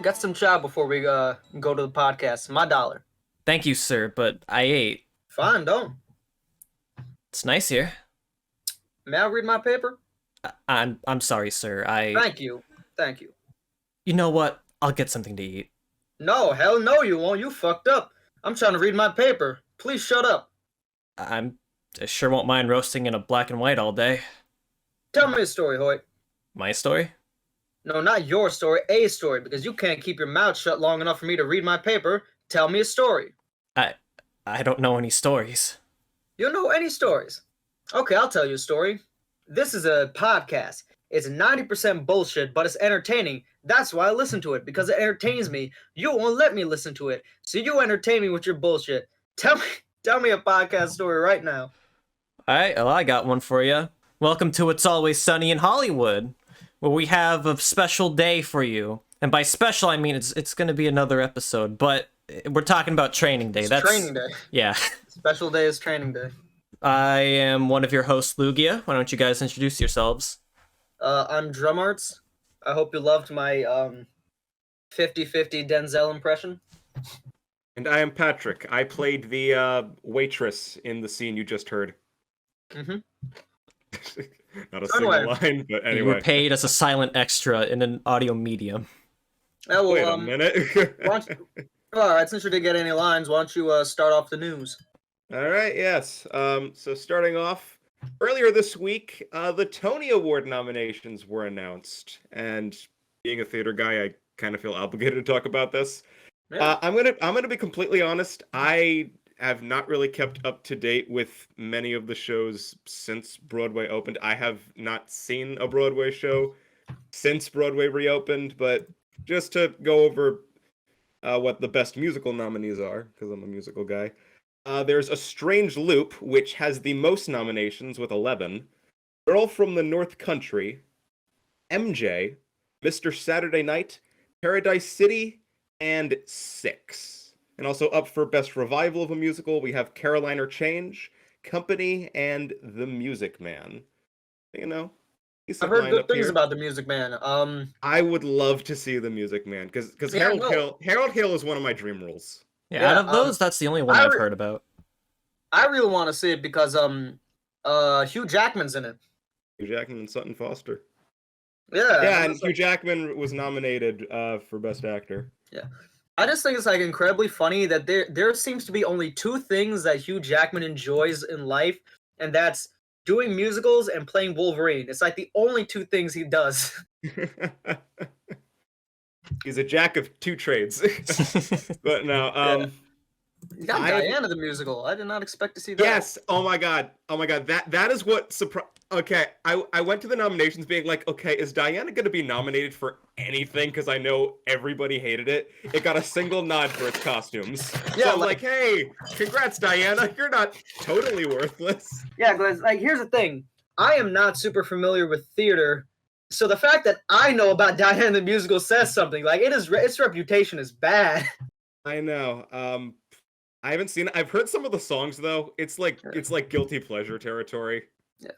Get some chow before we go to the podcast. My dollar. Thank you, sir, but I ate. Fine, don't. It's nice here. May I read my paper? I'm sorry, sir. Thank you. Thank you. You know what? I'll get something to eat. No, hell no you won't. You fucked up. I'm trying to read my paper. Please shut up. I sure won't mind roasting in a black and white all day. Tell me a story, Hoyt. My story? No, not your story, a story, because you can't keep your mouth shut long enough for me to read my paper. Tell me a story. I don't know any stories. You know any stories? Okay, I'll tell you a story. This is a podcast. It's 90% bullshit, but it's entertaining. That's why I listen to it, because it entertains me. You won't let me listen to it, so you entertain me with your bullshit. Tell me a podcast story right now. Alright, well, I got one for you. Welcome to It's Always Sunny in Hollywood, where we have a special day for you. And by special, I mean it's going to be another episode, but we're talking about Training Day. It's Training Day. Yeah. Special day is Training Day. I am one of your hosts, Lugia. Why don't you guys introduce yourselves? I'm Drum Arts. I hope you loved my 50-50 Denzel impression. And I am Patrick. I played the waitress in the scene you just heard. Mm-hmm. Not a single line, but anyway. You were paid as a silent extra in an audio medium. Oh, well, wait a minute. Alright, since you didn't get any lines, why don't you start off the news? All right, yes. So starting off, earlier this week, the Tony Award nominations were announced. And being a theater guy, I kind of feel obligated to talk about this. Yeah. I'm gonna be completely honest. I have not really kept up to date with many of the shows since Broadway opened. I have not seen a Broadway show since Broadway reopened, but just to go over what the best musical nominees are, because I'm a musical guy. There's A Strange Loop, which has the most nominations with 11. Girl from the North Country, MJ, Mr. Saturday Night, Paradise City, and 6. And also up for Best Revival of a Musical, we have Caroline or Change, Company, and The Music Man. You know, I've heard good things about The Music Man. I would love to see The Music Man, because Harold Hill is one of my dream roles. Yeah, out of those, that's the only one I've heard about. I really want to see it because Hugh Jackman's in it. Hugh Jackman and Sutton Foster. Yeah. Yeah, and Hugh Jackman was nominated for Best Actor. Yeah. I just think it's like incredibly funny that there seems to be only two things that Hugh Jackman enjoys in life, and that's doing musicals and playing Wolverine. It's like the only two things he does. He's a jack of two trades. But no, yeah. You got Diana the musical. I did not expect to see that. Yes. Oh my god. That is what surprised. Okay, I went to the nominations being like, okay, is Diana going to be nominated for anything? Because I know everybody hated it. It got a single nod for its costumes. Yeah, so I'm like, hey, congrats, Diana. You're not totally worthless. Yeah, because like here's the thing. I am not super familiar with theater. So the fact that I know about Diana the musical says something. Like its reputation is bad. I know. I haven't seen it. I've heard some of the songs though. It's like guilty pleasure territory. Yeah.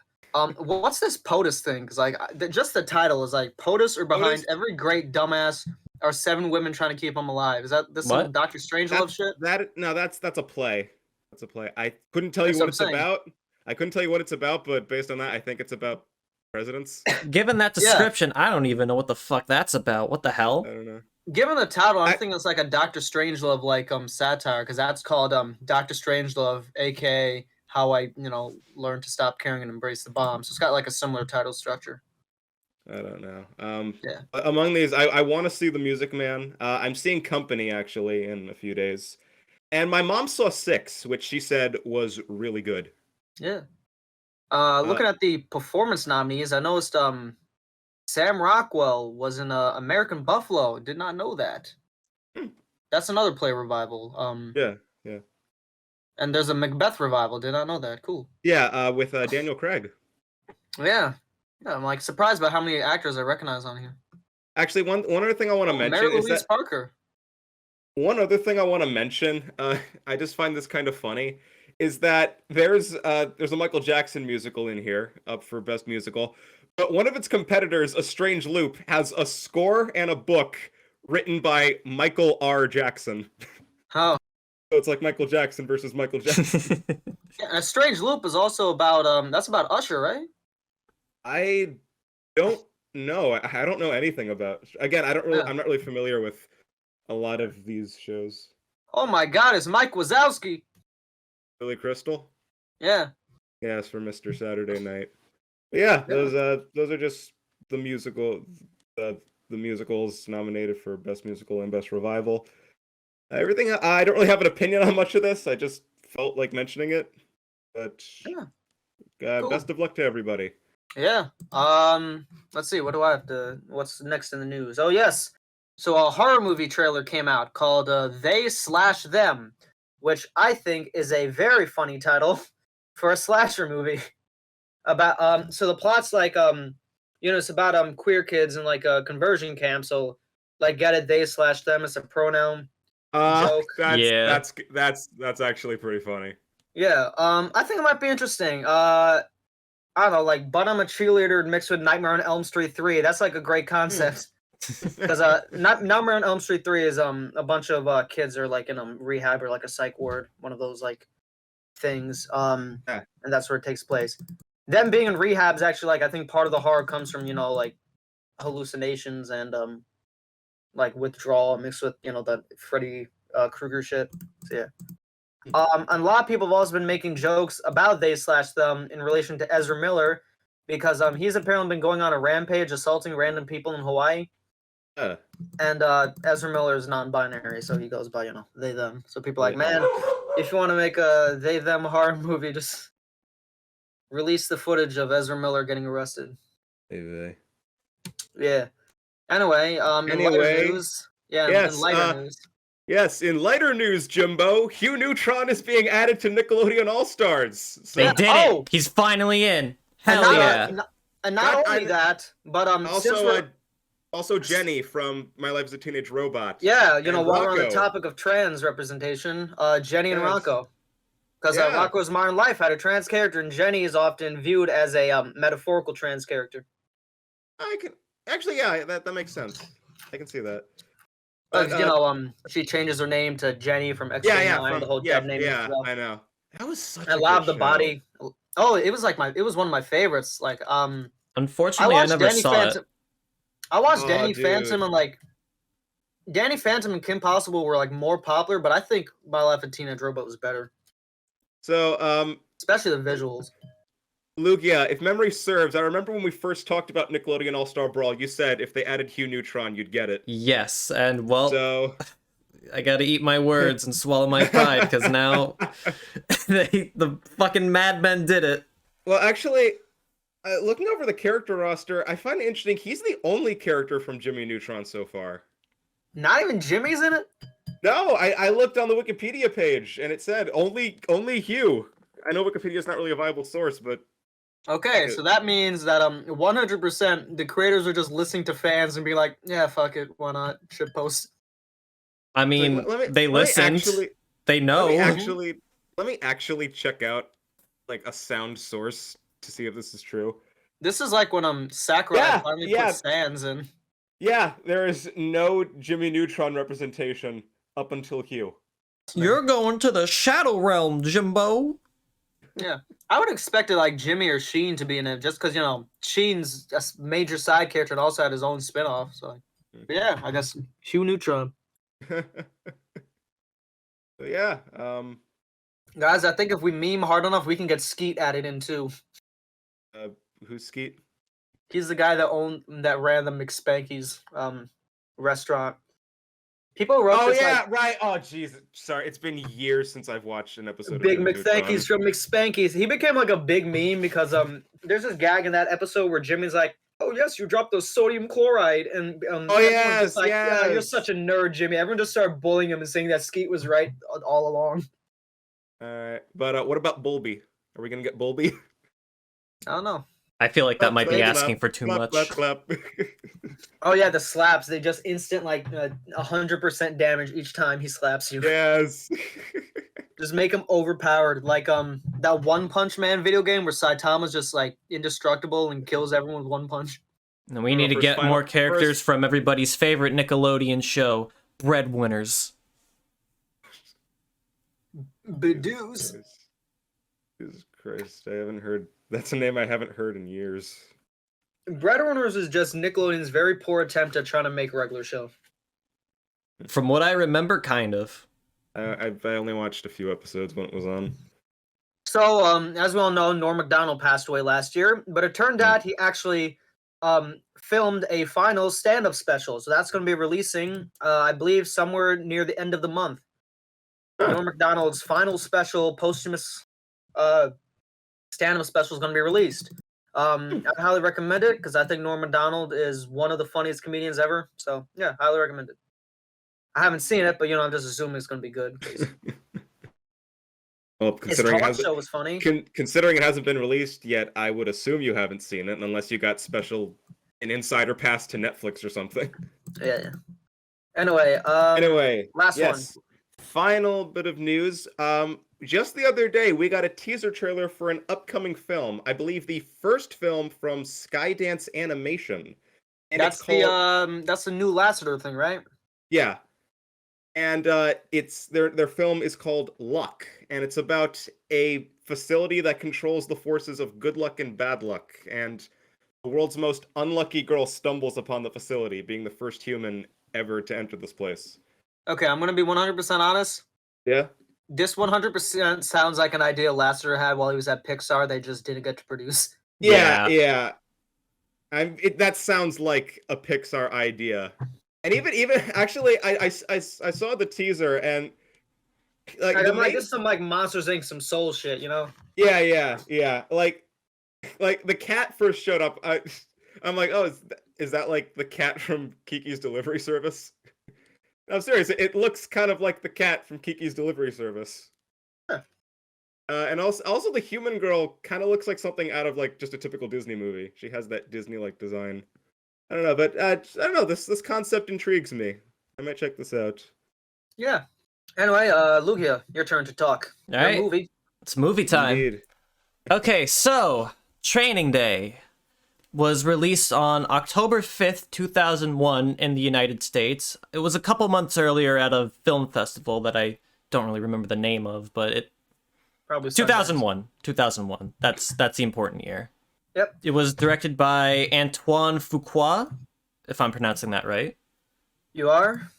What's this POTUS thing? Because like just the title is like POTUS or behind every great dumbass are 7 women trying to keep him alive. Is that this some Dr. Strangelove shit? That's a play. That's a play. I couldn't tell you what it's about. I couldn't tell you what it's about, but based on that, I think it's about presidents. Given that description, I don't even know what the fuck that's about. What the hell? I don't know. Given the title, I'm thinking it's like a Dr. Strangelove like satire, because that's called Dr. Strangelove, aka How I Learned to Stop Caring and Embrace the Bomb. So it's got like a similar title structure. I don't know. Yeah. Among these, I want to see The Music Man. I'm seeing Company actually in a few days, and my mom saw 6, which she said was really good. Yeah. Looking at the performance nominees, I noticed Sam Rockwell was in American Buffalo. Did not know that. That's another play revival. Yeah. And there's a Macbeth revival. Did not know that. Cool. Yeah, with Daniel Craig. Yeah, I'm like surprised by how many actors I recognize on here. Actually, one other thing I want to mention Mary is Louise that Parker. One other thing I want to mention, I just find this kind of funny, is that there's a Michael Jackson musical in here up for Best Musical, but one of its competitors, A Strange Loop, has a score and a book written by Michael R. Jackson. Oh, So it's like Michael Jackson versus Michael Jackson. yeah, a Strange Loop is also about that's about Usher, right? I don't know. I don't know anything about. Again, I don't really. Yeah. I'm not really familiar with a lot of these shows. Oh my God, it's Mike Wazowski. Billy Crystal. Yeah. Yes, for Mr. Saturday Night. But yeah, those are just the the musicals nominated for Best Musical and Best Revival. Everything I don't really have an opinion on much of this. I just felt like mentioning it. But Cool. best of luck to everybody. Yeah. Let's see. What do I have to? What's next in the news? Oh yes. So a horror movie trailer came out called They/Them, which I think is a very funny title for a slasher movie. About so the plot's like it's about queer kids in like a conversion camp. So like get it, they/them. It's a pronoun joke. Yeah. That's actually pretty funny. Yeah. I think it might be interesting. I don't know, like, but I'm a cheerleader mixed with Nightmare on Elm Street 3. That's like a great concept. Because Nightmare on Elm Street 3 is a bunch of kids are like in a rehab or like a psych ward, one of those like things. Yeah. And that's where it takes place. Them being in rehab is actually like I think part of the horror comes from like hallucinations and like withdrawal mixed with the Freddy Krueger shit. So, yeah. And a lot of people have also been making jokes about they/them in relation to Ezra Miller because he's apparently been going on a rampage assaulting random people in Hawaii. And Ezra Miller is non-binary, so he goes by they/them. So people are like, man, if you want to make a they/them horror movie, just release the footage of Ezra Miller getting arrested. Maybe. Yeah. Anyway, in lighter news. Yeah, yes, in lighter news. Yes, in lighter news, Jimbo, Hugh Neutron is being added to Nickelodeon All-Stars. So, They did it. He's finally in. Hell yeah. And not only that, but also Jenny from My Life as a Teenage Robot. Yeah, while Rocco. we're on the topic of trans representation, Jenny and Rocco. Because Rocco's Modern Life had a trans character, and Jenny is often viewed as a metaphorical trans character. That makes sense. I can see that. She changes her name to Jenny from X-Men, the whole dead name. Yeah, I know. That was such I love the body. Oh, it was one of my favorites. Like, unfortunately, I never saw it. I watched Danny Phantom and like Danny Phantom and Kim Possible were like more popular, but I think My Life as a Teenage Robot was better. So, especially the visuals. Luke, yeah, if memory serves, I remember when we first talked about Nickelodeon All-Star Brawl, you said if they added Hugh Neutron, you'd get it. Yes, and well, I gotta eat my words and swallow my pride, because now the fucking Mad Men did it. Well, actually, looking over the character roster, I find it interesting, he's the only character from Jimmy Neutron so far. Not even Jimmy's in it? No, I looked on the Wikipedia page, and it said only Hugh. I know Wikipedia's not really a viable source, but... Okay, so that means that 100% the creators are just listening to fans and be like, yeah, fuck it, why not? Should post. I mean, they listened. They know. Let me actually check out like a sound source to see if this is true. This is like when Sakurai finally put Sans in. Yeah, there is no Jimmy Neutron representation up until Hugh. You're going to the Shadow Realm, Jimbo. Yeah, I would expect it like Jimmy or Sheen to be in it, just because Sheen's a major side character and also had his own spinoff. So, yeah, I guess Hugh Neutron. Yeah, guys, I think if we meme hard enough, we can get Skeet added in too. Who's Skeet? He's the guy that ran the McSpanky's restaurant. People wrote this. Oh yeah, right. Oh jeez, sorry. It's been years since I've watched an episode. Big McThankies from McSpanky's. He became like a big meme because there's this gag in that episode where Jimmy's like, "Oh yes, you dropped those sodium chloride," and yes, like, yeah, you're such a nerd, Jimmy. Everyone just started bullying him and saying that Skeet was right all along. All right, but what about Bulby? Are we gonna get Bulby? I don't know. I feel like that might be asking for too much. Oh yeah, the slaps. They just instant 100% damage each time he slaps you. Yes. Just make him overpowered. Like that One Punch Man video game where Saitama's just like indestructible and kills everyone with one punch. And we need to get more characters from everybody's favorite Nickelodeon show, Breadwinners. Bedoos. Jesus Christ, I haven't heard. That's a name I haven't heard in years. Breadwinners is just Nickelodeon's very poor attempt at trying to make a regular show. From what I remember, kind of. I only watched a few episodes when it was on. So, as we all know, Norm Macdonald passed away last year, but it turned out he actually filmed a final stand-up special. So that's going to be releasing, I believe, somewhere near the end of the month. Norm Macdonald's final special, posthumous stand-up special is going to be released. I highly recommend it because I think Norm Macdonald is one of the funniest comedians ever. So, yeah, highly recommend it. I haven't seen it, but, I'm just assuming it's going to be good. Well, considering His talk show was funny. Considering it hasn't been released yet, I would assume you haven't seen it unless you got an insider pass to Netflix or something. Yeah. Anyway, last one. Final bit of news. Just the other day, we got a teaser trailer for an upcoming film. I believe the first film from Skydance Animation. And that's the new Lasseter thing, right? Yeah. And it's their film is called Luck, and it's about a facility that controls the forces of good luck and bad luck. And the world's most unlucky girl stumbles upon the facility, being the first human ever to enter this place. Okay, I'm gonna be 100% honest. Yeah. This 100% sounds like an idea Lasseter had while he was at Pixar. They just didn't get to produce. Yeah. That sounds like a Pixar idea. And even actually, I saw the teaser and this is some like Monsters Inc. some soul shit, Yeah. Like the cat first showed up. I'm like, oh, is that like the cat from Kiki's Delivery Service? I'm serious. It looks kind of like the cat from Kiki's Delivery Service. Huh. And also the human girl kind of looks like something out of like just a typical Disney movie. She has that Disney-like design. I don't know, but I don't know. This concept intrigues me. I might check this out. Yeah. Anyway, Lugia, your turn to talk. All right. Movie. It's movie time. Indeed. Okay, so Training Day was released on October 5th, 2001 in the United States. It was a couple months earlier at a film festival that I don't really remember the name of, but it Probably 2001. 2001. That's the important year. Yep. It was directed by Antoine Fuqua, if I'm pronouncing that right. You are?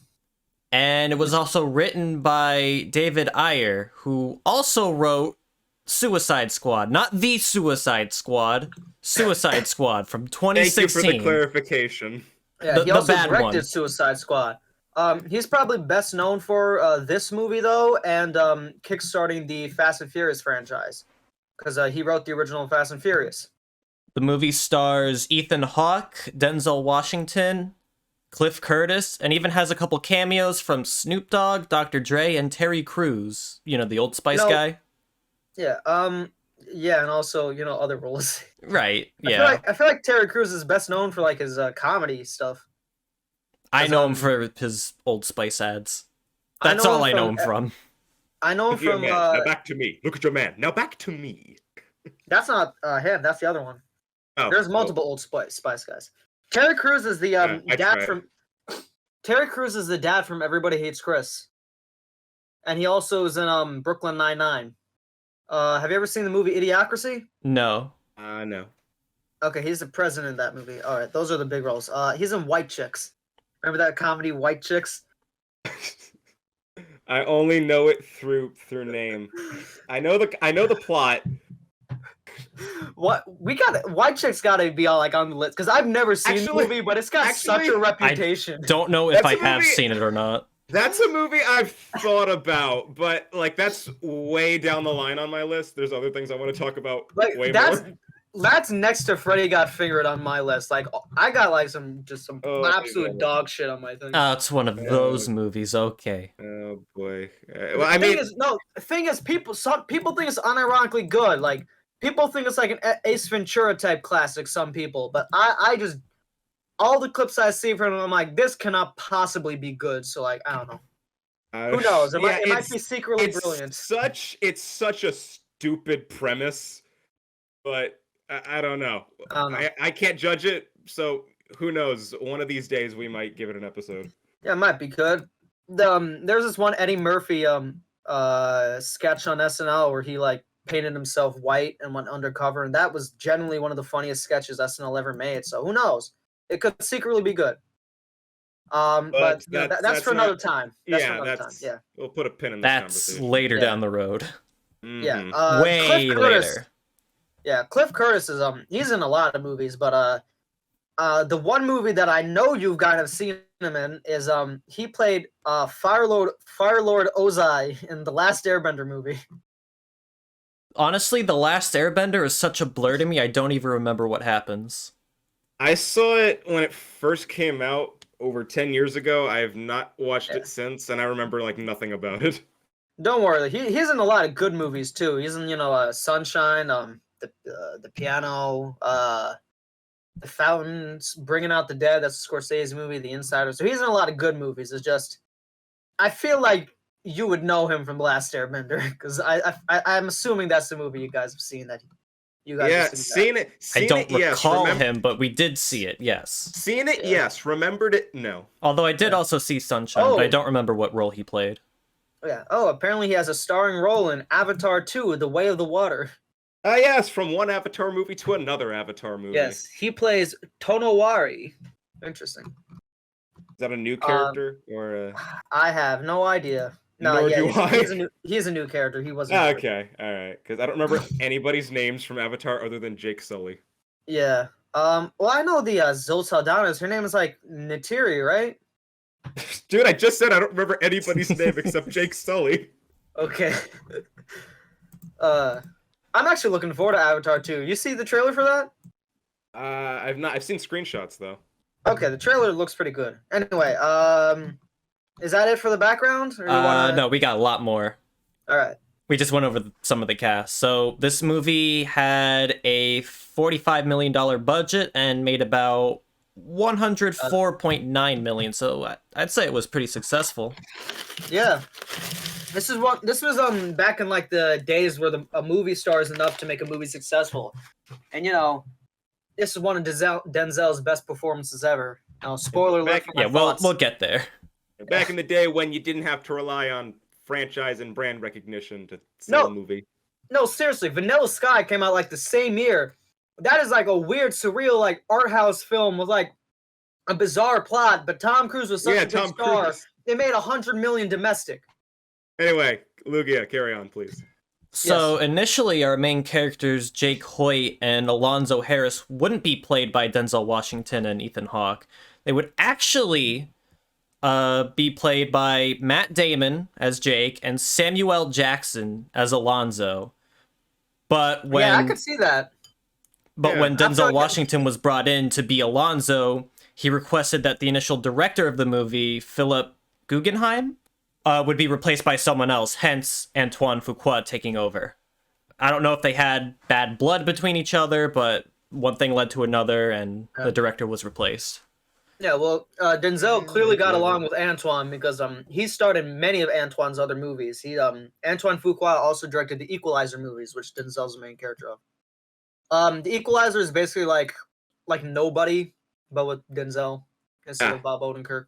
And it was also written by David Ayer, who also wrote Suicide Squad. Not The Suicide Squad. Suicide Squad from 2016. Thank you for the clarification. Yeah, he also bad directed one. Suicide Squad. He's probably best known for this movie, though, and kickstarting the Fast and Furious franchise. Because he wrote the original Fast and Furious. The movie stars Ethan Hawke, Denzel Washington, Cliff Curtis, and even has a couple cameos from Snoop Dogg, Dr. Dre, and Terry Crews. You know, the Old Spice guy? Yeah, yeah, and also, other roles. Right, yeah. I feel like Terry Crews is best known for, like, his comedy stuff. I know him for his Old Spice ads. That's all I know him from. I know him from... Now back to me. Look at your man. Now back to me. That's not him. That's the other one. Oh, There's multiple Old Spice guys. Terry Crews is the dad from... Terry Crews is the dad from Everybody Hates Chris. And he also is in Brooklyn Nine-Nine. Have you ever seen the movie Idiocracy? No. No. Okay, he's the president of that movie. All right, those are the big roles. He's in White Chicks. Remember that comedy, White Chicks? I only know it through name. I know the plot. What White Chicks gotta be on the list because I've never seen the movie, but it's got such a reputation. I don't know if I have seen it or not. That's a movie I've thought about, but that's way down the line on my list. There's other things I want to talk about way more. That's next to Freddy Got Fingered on my list. Like I got some absolute dog shit on my thing. Oh, it's one of those movies. Okay. Oh boy. The thing is, people think it's unironically good. Like people think it's like an Ace Ventura type classic. Some people, but I just all the clips I see from him, I'm like, this cannot possibly be good. So like, I don't know. Who knows? It might be secretly brilliant. It's such a stupid premise, but I don't know. I can't judge it. So Who knows? One of these days we might give it an episode. Yeah, it might be good. There's this one Eddie Murphy sketch on SNL where he like painted himself white and went undercover, and that was generally one of the funniest sketches SNL ever made. So who knows? It could secretly be good. But you know, that's for another time. That's for another time. Yeah. We'll put a pin in this That's conversation. later down the road. Mhm. Yeah. Way Cliff Curtis, later. Yeah, Cliff Curtis is he's in a lot of movies, but the one movie that I know you've kind of seen him in is he played Fire Lord Ozai in the Last Airbender movie. Honestly, The Last Airbender is such a blur to me, I don't even remember what happens. I saw it when it first came out over 10 years ago. I have not watched Yeah. it since, and I remember like nothing about it. Don't worry, he's in a lot of good movies too. He's in Sunshine, the Piano, The Fountains, Bringing Out the Dead. That's a Scorsese movie. The Insider. So he's in a lot of good movies. It's just I feel like you would know him from Last Airbender because I'm assuming that's the movie you guys have seen that you guys. Yeah, have seen that. seen I don't it, yes. recall him, but we did see it, yes. Seen it, Yeah. yes. Remembered it, no. Although I did Yeah. also see Sunshine, but I Oh. don't remember what role he played. Yeah. Oh, apparently he has a starring role in Avatar 2: The Way of the Water. Yes, from one Avatar movie to another Avatar movie. Yes, he plays Tonowari. Interesting. Is that a new character or? I have no idea. No, Nor yeah, do he's a new character. He wasn't. Okay, all right. Because I don't remember anybody's names from Avatar other than Jake Sully. Yeah. Well, I know the Zoe Saldana's. Her name is like Natiri, right? Dude, I just said I don't remember anybody's name except Jake Sully. Okay. I'm actually looking forward to Avatar 2. You see the trailer for that? I've not. I've seen screenshots though. Okay, the trailer looks pretty good. Anyway, is that it for the background? Or you wanna... No, we got a lot more. All right. We just went over some of the cast. So this movie had a $45 million budget and made about $104.9 million. So I'd say it was pretty successful. Yeah. This was back in like the days where a movie star is enough to make a movie successful, and this is one of Denzel's best performances ever. Spoiler alert. Yeah, we'll get there. Back in the day when you didn't have to rely on franchise and brand recognition to sell a movie. No, seriously, Vanilla Sky came out like the same year. That is like a weird, surreal, like art house film with like a bizarre plot. But Tom Cruise was such a big star. They made $100 million domestic. Anyway, Lugia, carry on, please. So initially, our main characters, Jake Hoyt and Alonzo Harris, wouldn't be played by Denzel Washington and Ethan Hawke. They would actually be played by Matt Damon as Jake and Samuel Jackson as Alonzo. But when I could see that. But when Denzel Washington was brought in to be Alonzo, he requested that the initial director of the movie, Philip Guggenheim, would be replaced by someone else, hence Antoine Fuqua taking over. I don't know if they had bad blood between each other, but one thing led to another, and the director was replaced. Yeah, well, Denzel clearly got along with Antoine because he starred in many of Antoine's other movies. Antoine Fuqua also directed the Equalizer movies, which Denzel's the main character of. The Equalizer is basically like Nobody, but with Denzel instead of Bob Odenkirk.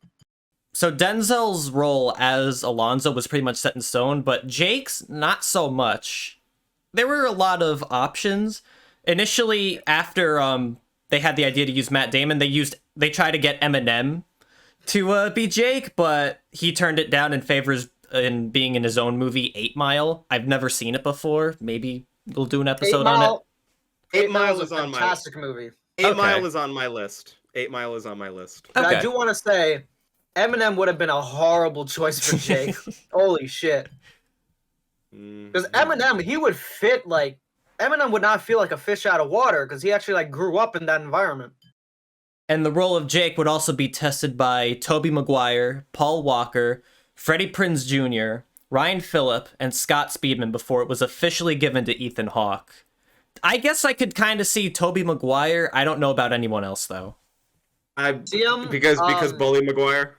So Denzel's role as Alonzo was pretty much set in stone, but Jake's not so much. There were a lot of options. Initially, after they had the idea to use Matt Damon, they tried to get Eminem to be Jake, but he turned it down in favors in being in his own movie, 8 Mile. I've never seen it before. Maybe we'll do an episode on it. 8 Mile is a on my fantastic movie. 8 Mile is on my list. 8 Mile is on my list. But Okay. I do want to say, Eminem would have been a horrible choice for Jake. Holy shit! Because Eminem, he would fit like Eminem would not feel like a fish out of water because he actually like grew up in that environment. And the role of Jake would also be tested by Tobey Maguire, Paul Walker, Freddie Prinze Jr., Ryan Phillip, and Scott Speedman before it was officially given to Ethan Hawke. I guess I could kind of see Tobey Maguire. I don't know about anyone else though. Because Bully Maguire.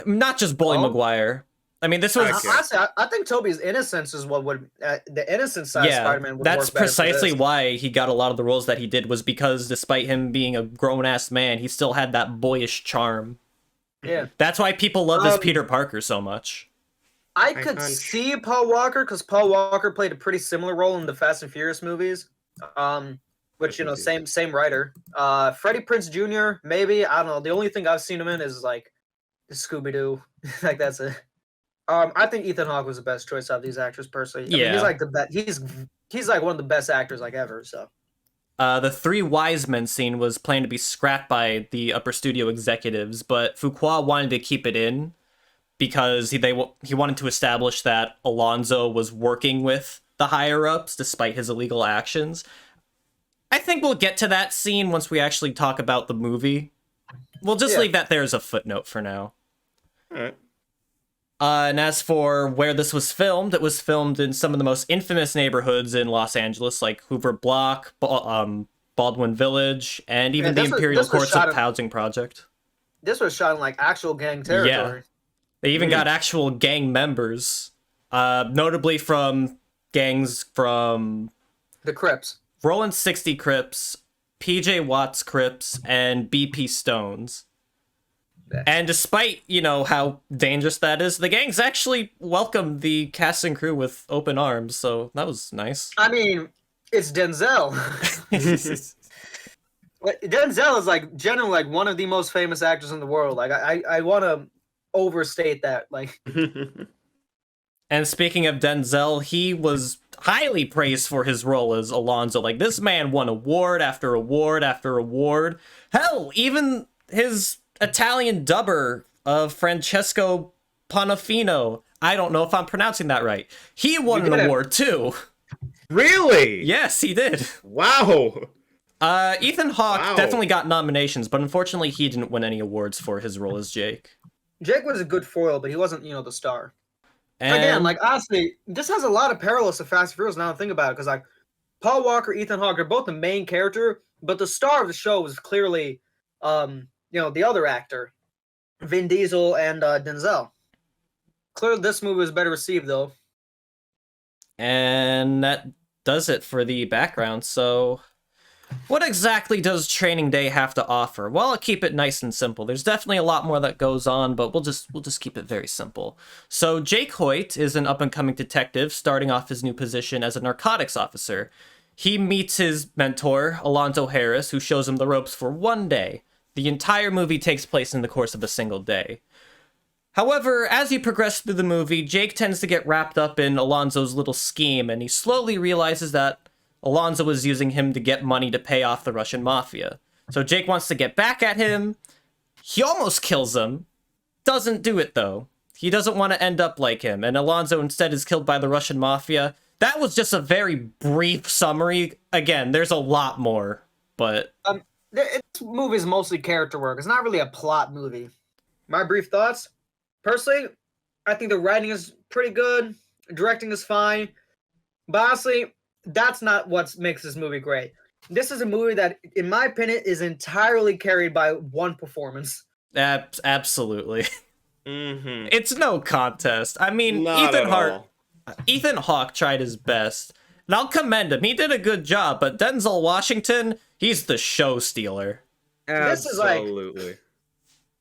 Not just Bully Maguire. I mean, this was Okay. Honestly, I think Toby's innocence is what would the innocent side of Spider-Man would that's work better for precisely this. why he got a lot of the roles that he did, was because despite him being a grown-ass man, he still had that boyish charm. Yeah. That's why people love this Um, Peter Parker so much. I could see Paul Walker because Paul Walker played a pretty similar role in the Fast and Furious movies. Which same writer. Freddie Prinze Jr. maybe, I don't know. The only thing I've seen him in is like Scooby Doo. Like that's it. I think Ethan Hawke was the best choice out of these actors personally. I mean, he's like the best. He's like one of the best actors like ever. So. The three wise men scene was planned to be scrapped by the upper studio executives, but Fuqua wanted to keep it in because he wanted to establish that Alonzo was working with the higher ups despite his illegal actions. I think we'll get to that scene once we actually talk about the movie. We'll just leave that there as a footnote for now. All right. And as for where this was filmed, it was filmed in some of the most infamous neighborhoods in Los Angeles, like Hoover Block, Baldwin Village, and even the Imperial Courts Housing Project. This was shot in like actual gang territory. Yeah. They even got actual gang members, notably from gangs from the Crips. Roland 60 Crips, PJ Watts Crips, and BP Stones. And despite, how dangerous that is, the gangs actually welcomed the cast and crew with open arms, so that was nice. I mean, it's Denzel. Denzel is like generally like one of the most famous actors in the world. Like I want to overstate that. Like. And speaking of Denzel, he was highly praised for his role as Alonzo. Like, this man won award after award after award. Hell, even his Italian dubber of Francesco Panafino, I don't know if I'm pronouncing that right, he won an award too. Really? Yes, he did. Wow. Ethan Hawke definitely got nominations, but unfortunately he didn't win any awards for his role as Jake. Jake was a good foil, but he wasn't, the star. And again, like, honestly, this has a lot of parallels to Fast and Furious now I think about it, because, like, Paul Walker, Ethan Hawke are both the main character, but the star of the show was clearly, the other actor, Vin Diesel and Denzel. Clearly, this movie was better received, though. And that does it for the background, so what exactly does Training Day have to offer? Well, I'll keep it nice and simple. There's definitely a lot more that goes on, but we'll just keep it very simple. So Jake Hoyt is an up-and-coming detective starting off his new position as a narcotics officer. He meets his mentor, Alonzo Harris, who shows him the ropes for one day. The entire movie takes place in the course of a single day. However, as you progress through the movie, Jake tends to get wrapped up in Alonzo's little scheme, and he slowly realizes that Alonzo was using him to get money to pay off the Russian mafia. So Jake wants to get back at him. He almost kills him. Doesn't do it, though. He doesn't want to end up like him, and Alonzo instead is killed by the Russian mafia. That was just a very brief summary. Again, there's a lot more, but... This movie is mostly character work. It's not really a plot movie. My brief thoughts? Personally, I think the writing is pretty good. Directing is fine. But honestly, that's not what makes this movie great. This is a movie that, in my opinion, is entirely carried by one performance. Absolutely. Mm-hmm. It's no contest. I mean, Not Ethan Hawke tried his best. And I'll commend him. He did a good job, but Denzel Washington, he's the show stealer. Absolutely.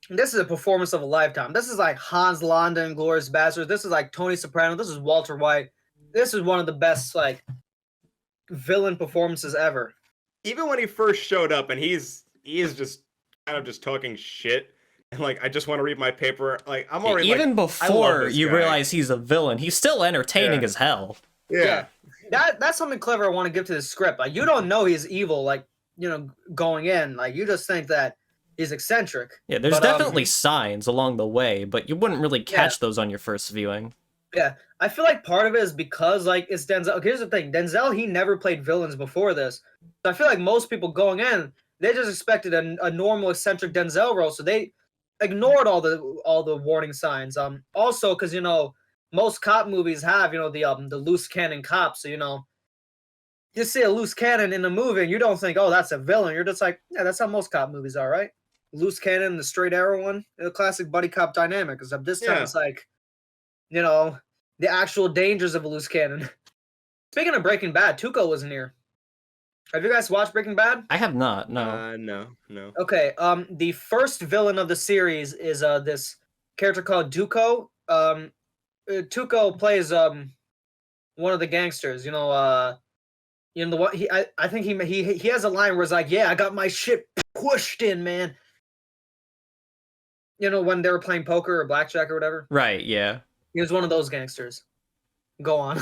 This is a performance of a lifetime. This is like Hans Landa in Glorious Bastards. This is like Tony Soprano. This is Walter White. This is one of the best, like, villain performances ever. Even when he first showed up and he is just kind of just talking shit and like, I just want to read my paper. Like, I'm already even like, before you realize he's a villain, he's still entertaining as hell. Yeah. That's something clever I want to give to the script. Like, you don't know he's evil, like, going in. Like, you just think that he's eccentric. Yeah, there's definitely signs along the way, but you wouldn't really catch those on your first viewing. Yeah, I feel like part of it is because, like, it's Denzel. Okay, here's the thing. Denzel, he never played villains before this. So I feel like most people going in, they just expected a normal eccentric Denzel role, so they ignored all the warning signs. Also, because, most cop movies have, the loose cannon cop. So, you see a loose cannon in a movie and you don't think, oh, that's a villain. You're just like, yeah, that's how most cop movies are, right? Loose cannon, the straight arrow one, the classic buddy cop dynamic. Except this time it's like, you know, the actual dangers of a loose cannon. Speaking of Breaking Bad, Tuco wasn't here. Have you guys watched Breaking Bad? I have not. No. No. Okay. The first villain of the series is this character called Duco. Tuco plays one of the gangsters. The one I think he has a line where it's like, "Yeah, I got my shit pushed in, man." When they were playing poker or blackjack or whatever. Right. Yeah. He was one of those gangsters. Go on.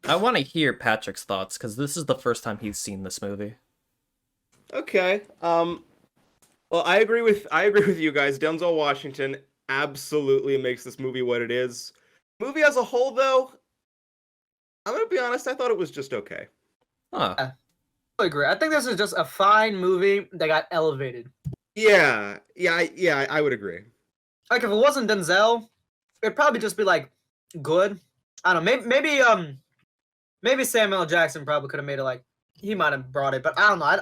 I want to hear Patrick's thoughts because this is the first time he's seen this movie. Okay. Well, I agree with you guys. Denzel Washington absolutely makes this movie what it is. Movie as a whole, though, I'm gonna be honest. I thought it was just okay. Huh. I agree. I think this is just a fine movie that got elevated. Yeah. I would agree. Like if it wasn't Denzel, it'd probably just be like good. I don't know. Maybe Samuel L. Jackson probably could have made it like he might have brought it, but I don't know. I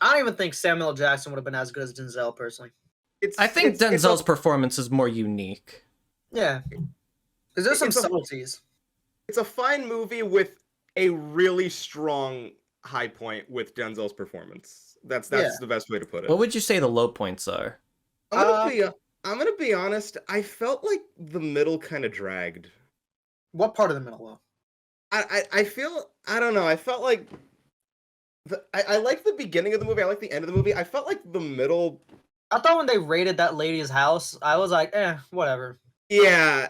don't even think Samuel L. Jackson would have been as good as Denzel personally. I think Denzel's performance is more unique. Yeah, because there's some subtleties. It's a fine movie with a really strong high point with Denzel's performance. That's the best way to put it. What would you say the low points are? I'm gonna be honest. I felt like the middle kind of dragged. What part of the middle, though? I feel, I don't know. I felt like I like the beginning of the movie. I like the end of the movie. I felt like the middle. I thought when they raided that lady's house, I was like, whatever. Yeah.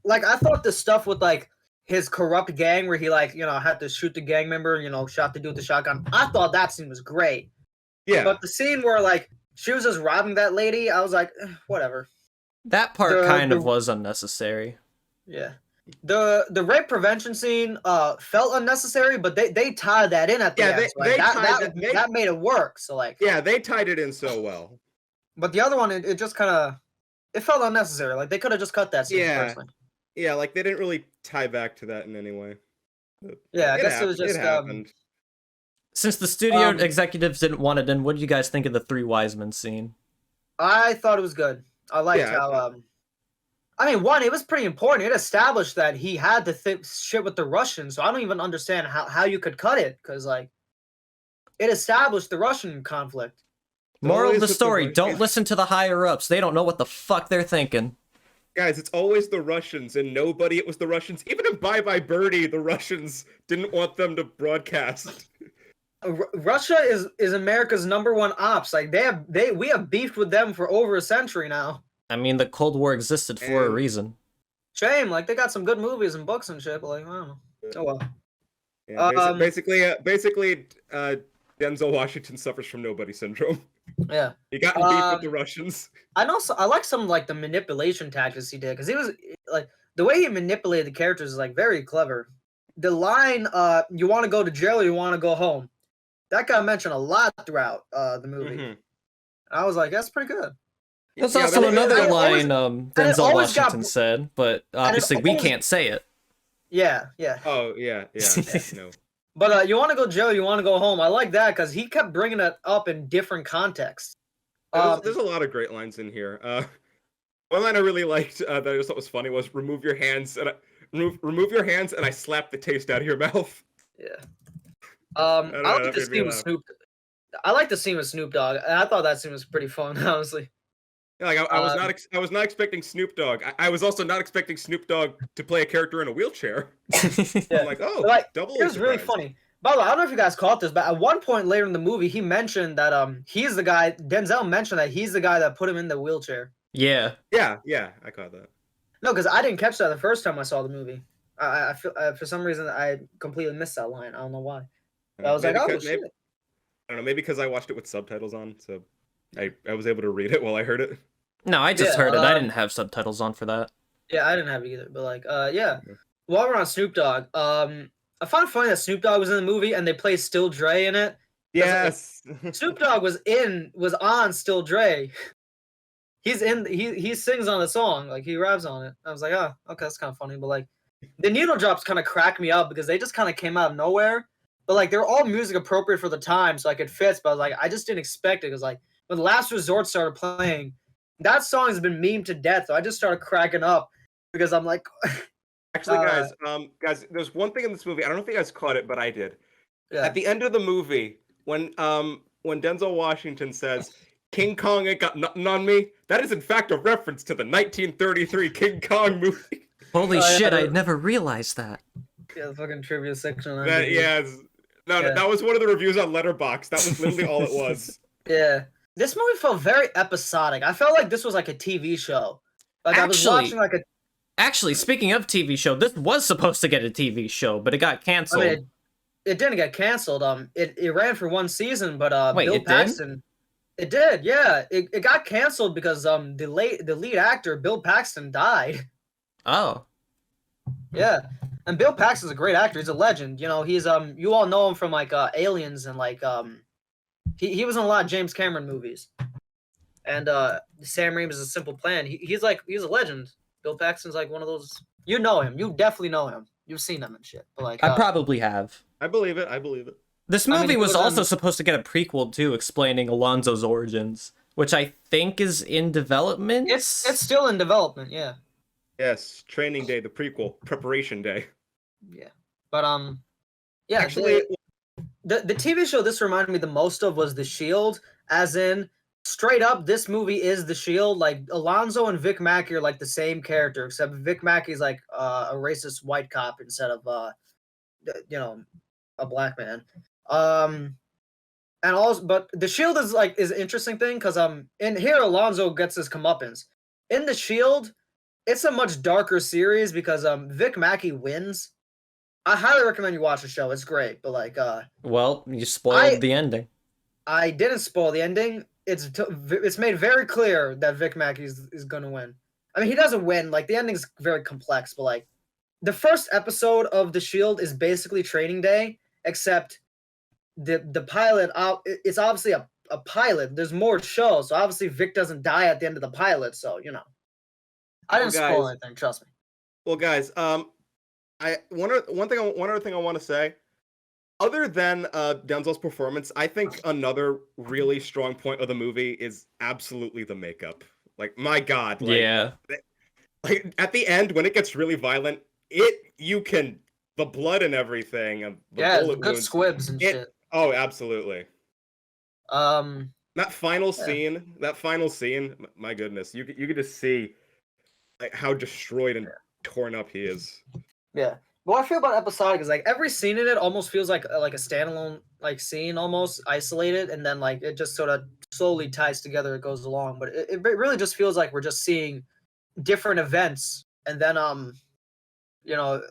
Like I thought the stuff with like his corrupt gang where he had to shoot the gang member, shot the dude with the shotgun. I thought that scene was great. Yeah. But the scene where like she was just robbing that lady, I was like, whatever. That part kind of was unnecessary. Yeah. The rape prevention scene felt unnecessary, but they tied that in at the end. That made it work. So like they tied it in so well. But the other one, it just kind of it felt unnecessary. Like they could have just cut that scene. Personally. Yeah, like they didn't really tie back to that in any way. But yeah, I guess it was just it happened. Since the studio executives didn't want it in, what did you guys think of the Three Wise Men scene? I thought it was good. I liked how one, it was pretty important. It established that he had to fix shit with the Russians, so I don't even understand how you could cut it, because like it established the Russian conflict. Moral of the story, don't listen to the higher ups. They don't know what the fuck they're thinking. Guys, it's always the Russians, and nobody it was the Russians. Even in Bye Bye Birdie, the Russians didn't want them to broadcast. Russia is America's #1 ops. Like we have beefed with them for over a century now. I mean, the Cold War existed for a reason. Shame, like they got some good movies and books and shit, but like I don't know. Oh well. Yeah, basically, Denzel Washington suffers from nobody syndrome. Yeah. He got in beef with the Russians. I like some like the manipulation tactics he did, because he was like the way he manipulated the characters is like very clever. The line, "You want to go to jail or you want to go home," that got mentioned a lot throughout the movie. Mm-hmm. I was like, that's pretty good. There's also another line Denzel Washington said, but obviously we can't say it. Yeah. Oh, yeah, no. But you want to go to jail, you want to go home. I like that because he kept bringing it up in different contexts. There's a lot of great lines in here. One line I really liked that I just thought was funny was "Remove your hands and I slap the taste out of your mouth." Yeah. I like the scene with Snoop. I like the scene with Snoop Dogg, and I thought that scene was pretty fun, honestly. Yeah, like I was not expecting Snoop Dogg. I was also not expecting Snoop Dogg to play a character in a wheelchair. Yeah. I'm like, oh, double. It was really funny. By the way, I don't know if you guys caught this, but at one point later in the movie, he mentioned that he's the guy. Denzel mentioned that he's the guy that put him in the wheelchair. Yeah, I caught that. No, because I didn't catch that the first time I saw the movie. I feel for some reason I completely missed that line. I don't know why. I was like, oh shit. I don't know, maybe because I watched it with subtitles on, so I was able to read it while I heard it. No, I just heard it. I didn't have subtitles on for that. Yeah, I didn't have it either. But like, while we're on Snoop Dogg, I found it funny that Snoop Dogg was in the movie and they played Still Dre in it. Yes. Snoop Dogg was on Still Dre. He sings on the song, like he raps on it. I was like, oh, okay, that's kind of funny. But like, the needle drops kind of cracked me up because they just kind of came out of nowhere. But like, they're all music appropriate for the time, so like it fits. But like, I just didn't expect it because like when Last Resort started playing, That song has been memed to death. So I just started cracking up because I'm like, Actually, Uh, guys, there's one thing in this movie. I don't know if you guys caught it, but I did. yeah. At the end of the movie, when Denzel Washington says, "King Kong ain't got nothing on me," that is in fact a reference to the 1933 King Kong movie. Holy Oh, yeah, shit, I never realized that. Yeah, the fucking trivia section. On That IMDb. no, Yeah. that was one of the reviews on Letterboxd. That was literally all it was. Yeah. This movie felt very episodic. I felt like this was like a TV show. Like I was watching like a. Actually, speaking of TV show, this was supposed to get a TV show, but it got I canceled. mean, it didn't get canceled. It ran for one season, but Wait, Bill it did? Paxton. It did, yeah. It got canceled because the lead actor Bill Paxton died. Oh. Yeah, and Bill Paxton's a great actor. He's a legend. You know, he's you all know him from like Aliens and like he was in a lot of James Cameron movies. And Sam Raimi's A Simple Plan. He's a legend. Bill Paxton's like one of those. You know him. You definitely know him. You've seen him and shit. But like, I probably have. I believe it. I believe it. This I mean, movie he was was also in- supposed to get a prequel too, explaining Alonzo's origins, which I think is in development. it's still in development. Yeah, Yes, Training Day, the prequel, Preparation Day. yeah. But yeah. Actually, The TV show this reminded me the most of was The Shield, as in straight up, this movie is The Shield. Like Alonzo and Vic Mackey are like the same character, except Vic Mackey's like a racist white cop instead of a black man. And also, but The Shield is an interesting thing because in here Alonzo gets his comeuppance. In The Shield, it's a much darker series because Vic Mackey wins. I highly recommend you watch the show. It's great, but like Well, you spoiled the ending. I didn't spoil the ending. It's made very clear that Vic Mackey is gonna win. I mean, he doesn't win. Like the ending's very complex, but like the first episode of The Shield is basically Training Day, except the pilot. It's obviously a pilot. There's more shows, so obviously Vic doesn't die at the end of the pilot. So you know, I didn't spoil anything. Trust me. well, guys, one other thing I want to say. Other than Denzel's performance, I think another really strong point of the movie is absolutely the makeup. Like, my God, Yeah. like at the end when it gets really violent, the blood and everything, and the bullet good wounds, squibs and shit. Oh, absolutely. That final scene, my goodness, you could just see like how destroyed and torn up he is. Yeah. What I feel about episodic is like every scene in it almost feels like a standalone like scene, almost isolated, and then like it just sort of slowly ties together. It goes along, but it really just feels like we're just seeing different events, and then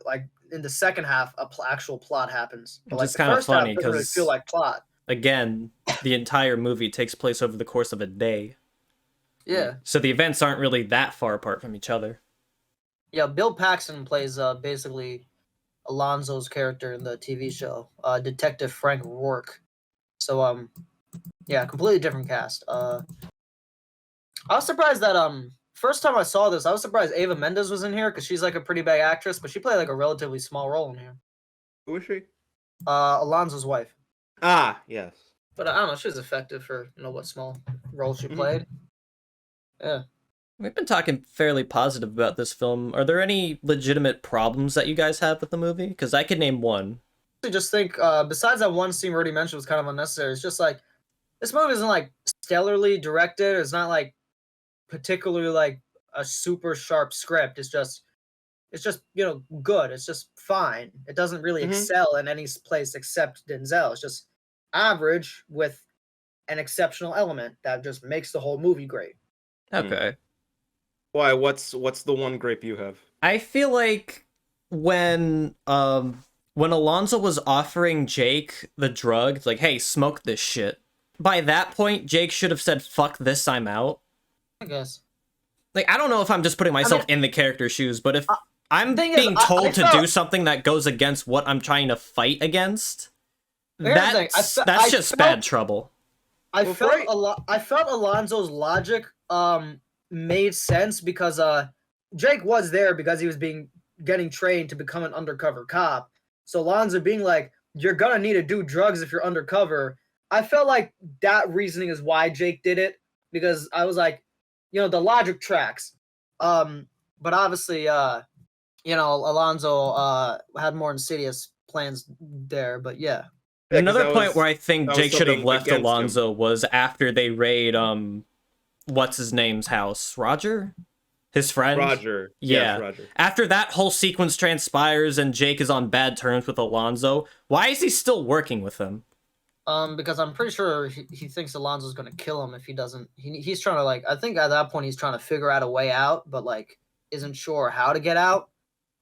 like in the second half, actual plot happens. But, Which like, is the kind of first half funny doesn't really because feel like plot. again, the entire movie takes place over the course of a day. Yeah. So the events aren't really that far apart from each other. Yeah. Bill Paxton plays basically Alonzo's character in the TV show, Detective Frank Rourke. So yeah, completely different cast. I was surprised that first time I saw this, I was surprised Ava Mendes was in here because she's like a pretty big actress, but she played like a relatively small role in here. Who is she? Alonzo's wife. Ah, yes. But I don't know, she was effective for what small role she played. Yeah. We've been talking fairly positive about this film. Are there any legitimate problems that you guys have with the movie? Because I could name one. I just think besides that one scene we already mentioned was kind of unnecessary. It's just like this movie isn't like stellarly directed. It's not like particularly like a super sharp script. It's just good. It's just fine. It doesn't really excel in any place except Denzel. It's just average with an exceptional element that just makes the whole movie great. Okay. Why? What's the one grape you have? I feel like when Alonzo was offering Jake the drug, it's like, hey, smoke this shit. By that point, Jake should have said, fuck this, I'm out. I guess. Like, I don't know if I'm just putting myself in the character's shoes, but if I'm thing being is, told I to felt- do something that goes against what I'm trying to fight against, Here's the thing, that's just bad trouble. I felt Alonzo's logic made sense because Jake was there because he was getting trained to become an undercover cop. So Alonzo being like, you're gonna need to do drugs if you're undercover. I felt like that reasoning is why Jake did it, because I was like, the logic tracks. But obviously, Alonso had more insidious plans there. But yeah. Yeah, 'cause Another point where I think that was Jake should have something left against him. Alonso was after they raid what's his name's house? Roger? His friend? Roger. Yeah. Yes, Roger. After that whole sequence transpires and Jake is on bad terms with Alonso, why is he still working with him? Because I'm pretty sure he thinks Alonso's gonna kill him if he doesn't. He's trying to I think at that point he's trying to figure out a way out, but isn't sure how to get out.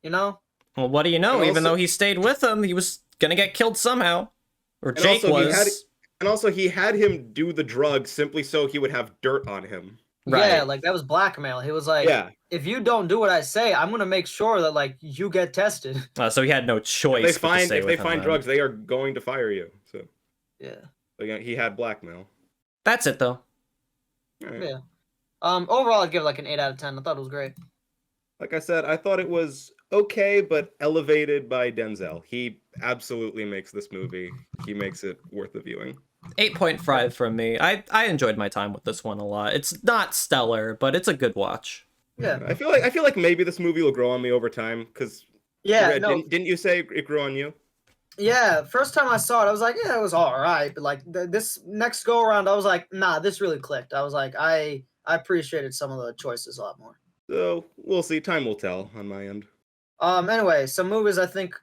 Well, what do you know? And Even also- though he stayed with him, he was gonna get killed somehow. Or And Jake also was. he had him do the drugs simply so he would have dirt on him. Yeah, Right. that was blackmail. He was like, Yeah. if you don't do what I say, I'm gonna make sure that you get tested. So he had no choice. If they but to stay if with they him find then. drugs, they are going to fire you. So Yeah. he had blackmail. That's it though. All right. Yeah. Overall, I'd give it an 8 out of 10. I thought it was great. Like I said, I thought it was okay, but elevated by Denzel. He absolutely makes this movie. He makes it worth the viewing. 8.5 from me. I enjoyed my time with this one a lot. It's not stellar, but it's a good watch. Yeah. I feel like maybe this movie will grow on me over time because Yeah. No. didn't you say it grew on you? Yeah. First time I saw it, I was like, yeah, it was all right. But this next go around, I was like, nah, this really clicked. I was like, I appreciated some of the choices a lot more. So we'll see. Time will tell on my end. Anyway, some movies I think,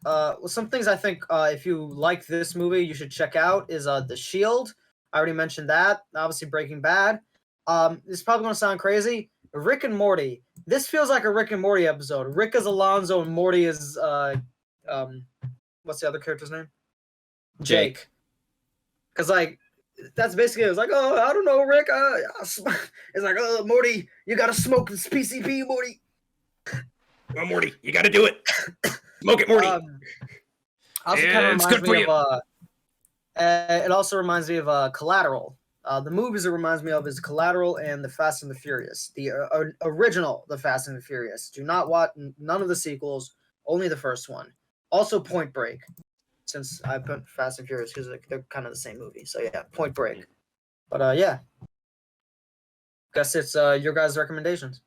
some things I think, if you like this movie, you should check out is The Shield. I already mentioned that. Obviously, Breaking Bad. This is probably gonna sound crazy. Rick and Morty. This feels like a Rick and Morty episode. Rick is Alonzo and Morty is what's the other character's name? Jake. Because that's basically it. It's like, oh, I don't know, Rick. It's like, oh, Morty, you gotta smoke this PCP, Morty. Oh, Morty, you got to do it. Smoke it, Morty. Also Yeah, kind of it's reminds good for me you. of it also reminds me of Collateral. The movies it reminds me of is Collateral and The Fast and the Furious, the original The Fast and the Furious. Do not watch none of the sequels, only the first one. Also Point Break, since I put Fast and Furious because they're kind of the same movie. So yeah, Point Break. But yeah, guess it's your guys' recommendations.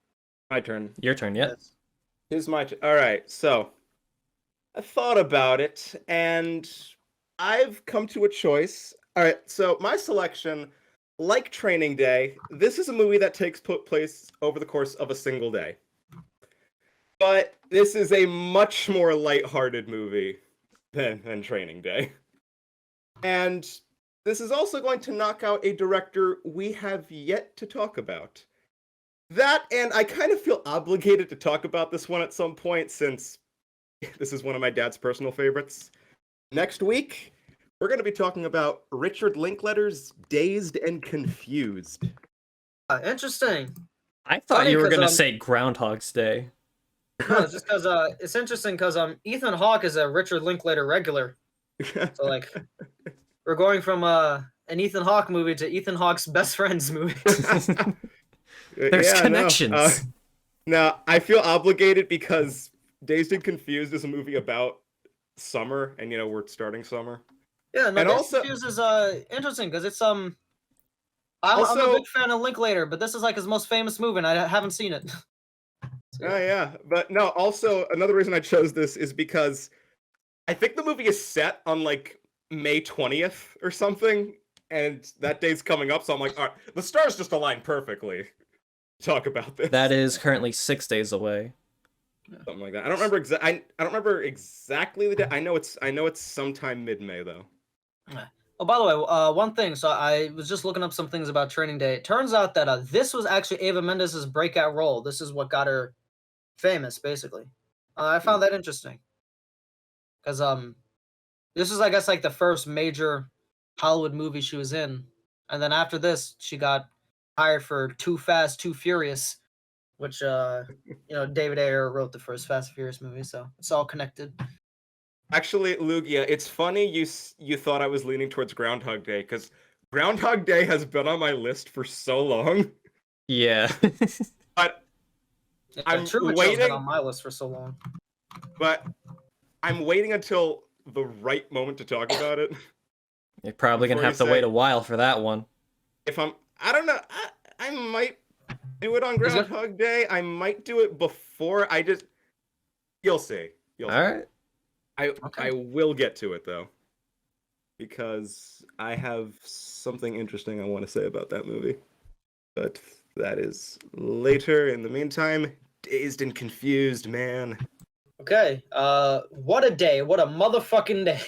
My turn. Your turn, yeah. Yes. Here's my turn. All right, so I thought about it, and I've come to a choice. All right, so my selection, like Training Day, this is a movie that takes place over the course of a single day. But this is a much more lighthearted movie than Training Day. And this is also going to knock out a director we have yet to talk about. That, and I kind of feel obligated to talk about this one at some point since this is one of my dad's personal favorites. Next week, we're going to be talking about Richard Linklater's Dazed and Confused. Interesting. I thought Funny you were 'cause, gonna say Groundhog's Day. No, it's just because it's interesting because Ethan Hawke is a Richard Linklater regular. So we're going from an Ethan Hawke movie to Ethan Hawke's best friend's movie. There's connections. No, I feel obligated because Dazed and Confused is a movie about summer, and we're starting summer. Yeah, no, And this also- Confused is interesting because it's I'm a Also- big fan of Linklater, but this is his most famous movie, and I haven't seen it. So, Oh yeah, but no. Also, another reason I chose this is because I think the movie is set on May 20th or something, and that day's coming up. So I'm like, all right, the stars just align perfectly. Talk about this. That is currently 6 days away. Something like that. I don't remember I don't remember exactly the day. I know it's sometime mid-May though. Oh, by the way, one thing. So I was just looking up some things about Training Day. It turns out that this was actually Eva Mendes' breakout role. This is what got her famous, basically. I found that interesting because this is, I guess, the first major Hollywood movie she was in, and then after this, she got hired for Too Fast, Too Furious, which David Ayer wrote the first Fast and Furious movie, so it's all connected. Actually, Lugia, it's funny you thought I was leaning towards Groundhog Day because Groundhog Day has been on my list for so long. Yeah. But Yeah, I'm Truman Show's waiting- been on my list for so long. But I'm waiting until the right moment to talk about it. You're probably gonna Before have to you wait say- a while for that one. I don't know, I might do it on He's got- Groundhog Day. I might do it before. You'll see. You'll see. All right. I will get to it though, because I have something interesting I want to say about that movie. But that is later. In the meantime, Dazed and Confused, man. Okay. What a day! What a motherfucking day!